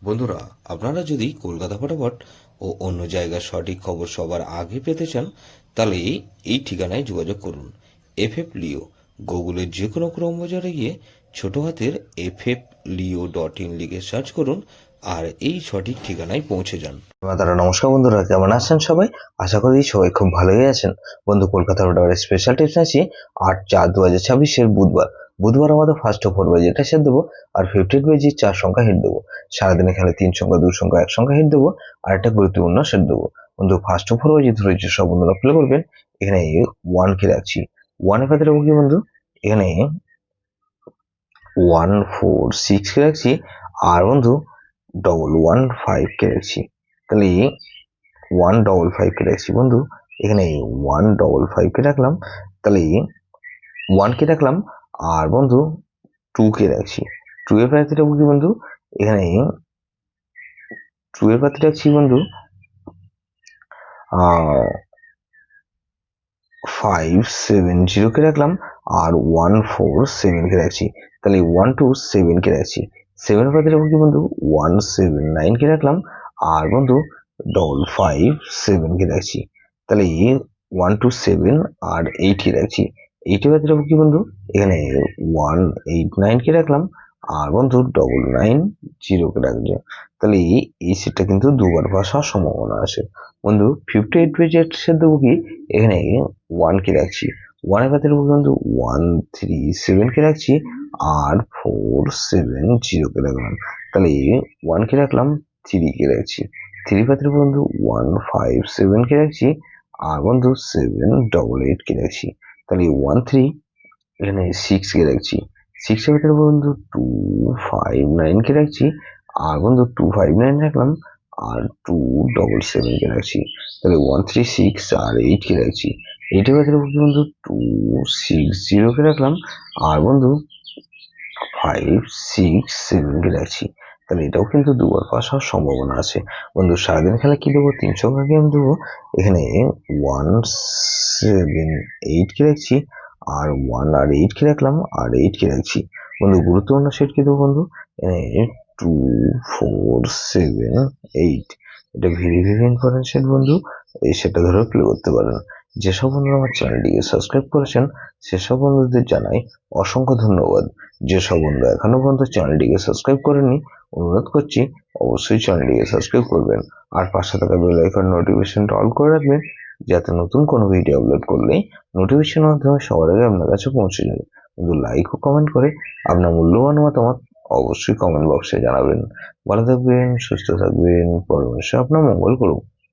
বন্ধুরা, আপনারা যদি কলকাতা ফটাফট ও অন্য জায়গার সঠিক খবর সবার আগে পেতে চান, তাহলে এই ঠিকানায় যোগাযোগ করুন। এফএফ লিও। গুগলের যে কোনো ক্রোম বাজারে গিয়ে ছোট হাতের FFLEO.in লিখে সার্চ করুন আর এই সঠিক ঠিকানায় পৌঁছে যান। দাদা নমস্কার বন্ধুরা, কেমন আছেন সবাই? আশা করি সবাই খুব ভালোই আছেন। বন্ধু, কলকাতা ফটাফটের স্পেশাল টিপস আছি 8/4/2026 বুধবার আমাদের ফার্স্ট ওভার বাজেটা সেট দেবো আর 50 বেজি 4 সংখ্যা হিট দেবো। সারাদিনে খেলে 3 সংখ্যা 2 সংখ্যা 1 সংখ্যা হিট দেবো আর একটা গুরুত্বপূর্ণ সেট দেবো। বন্ধু, ফার্স্ট ওভার বাজি ধরেছে সব বন্ধুরা প্লে করবেন। এখানে 1 কে রাখছি। 1 এর পাতে রাখবো কি বন্ধু? এখানে 1 4 6 কে রাখছি আর বন্ধু 1 1 5 কে রাখছি। তাহলে 1 5 5 কে রাখছি বন্ধু। এখানে 1 5 5 কে রাখলাম। তাহলে 1 কে রাখলাম আর বন্ধু 2 কে রাখছি। 2 এর পাশে রাখবো কি বন্ধু? এখানে 2 এর পাশে রাখছি বন্ধু 5 7 0 কে রাখলাম আর 1 4 7 কে রাখছি। তাহলে 1 2 7 কে রাখছি। 7 এর পাশে রাখবো কি বন্ধু? 1 7 9 কে রাখলাম আর বন্ধু 5 5 7 কে রাখছি। তাহলে 1 2 7 আর 8 কে রাখছি। 8 এর পাশে রাখবো কি বন্ধু? এখানে 1 8 9 কে রাখলাম আর বন্ধু 9 9 0 কে রাখছি। তাহলে এই সেটটা কিন্তু দুবার পাওয়ার সম্ভাবনা আছে। বন্ধু, 58 পেজের সেট দেবো কি? এখানে 1 কে রাখছি। 1 এর পাশে রাখবো বন্ধু 1 3 7 কে রাখছি আর 4 7 0 কে রাখলাম। তাহলে 1 কে রাখলাম, 3 কে রাখছি। 3 পাত্র বন্ধু 1 5 7 কে রাখছি আর বন্ধু 7 8 8 কে রাখছি। তাহলে 1 3 এখানে 6 কে রাখছি। 6 এর পাত্র বন্ধু 2 5 9 কে রাখছি আর বন্ধু 2 5 9 রাখলাম আর 2 7 7 কে রাখছি। তাহলে 1 3 6 আর 8 কে রাখছি। 8 এর পাত্র বন্ধু 2 6 0 কে রাখলাম আর বন্ধু 5 6 7 কে রাখছি। তাহলে এটাও কিন্তু দুবার পাস হওয়ার সম্ভাবনা আছে। বন্ধু, সারাদিন খেলা কি দেবো? 3 সংখ্যা গেম দেবো। এখানে 1 7 8 কে রাখছি আর 1 আর 8 কে রাখলাম আর 8 কে রাখছি। বন্ধু, গুরুত্বপূর্ণ সেট কি দেবো বন্ধু? এখানে 2 4 7 8। এটা ভেরি ভেরি ইম্পর্টেন্ট সেট বন্ধু। এই সেটটা ধরে প্লে করতে পারেন। যেসব বন্ধুরা আমার চ্যানেলটিকে সাবস্ক্রাইব করেছেন সেসব বন্ধুদের জানাই অসংখ্য ধন্যবাদ। যেসব বন্ধু এখনো পর্যন্ত চ্যানেলটিকে সাবস্ক্রাইব করেনি, অনুরোধ করছি অবশ্যই চ্যানেলটিকে সাবস্ক্রাইব করবেন আর পাশে থাকা বেল আইকন নোটিফিকেশনটা অল করে রাখবেন, যাতে নতুন কোনো ভিডিও আপলোড করলেই নোটিফিকেশনের মাধ্যমে সবার আগে আপনার কাছে পৌঁছে যাবে। কিন্তু লাইক ও কমেন্ট করে আপনার মূল্যবান মতামত অবশ্যই কমেন্ট বক্সে জানাবেন। ভালো থাকবেন, সুস্থ থাকবেন, পরমেশ্বর আপনার মঙ্গল করুন।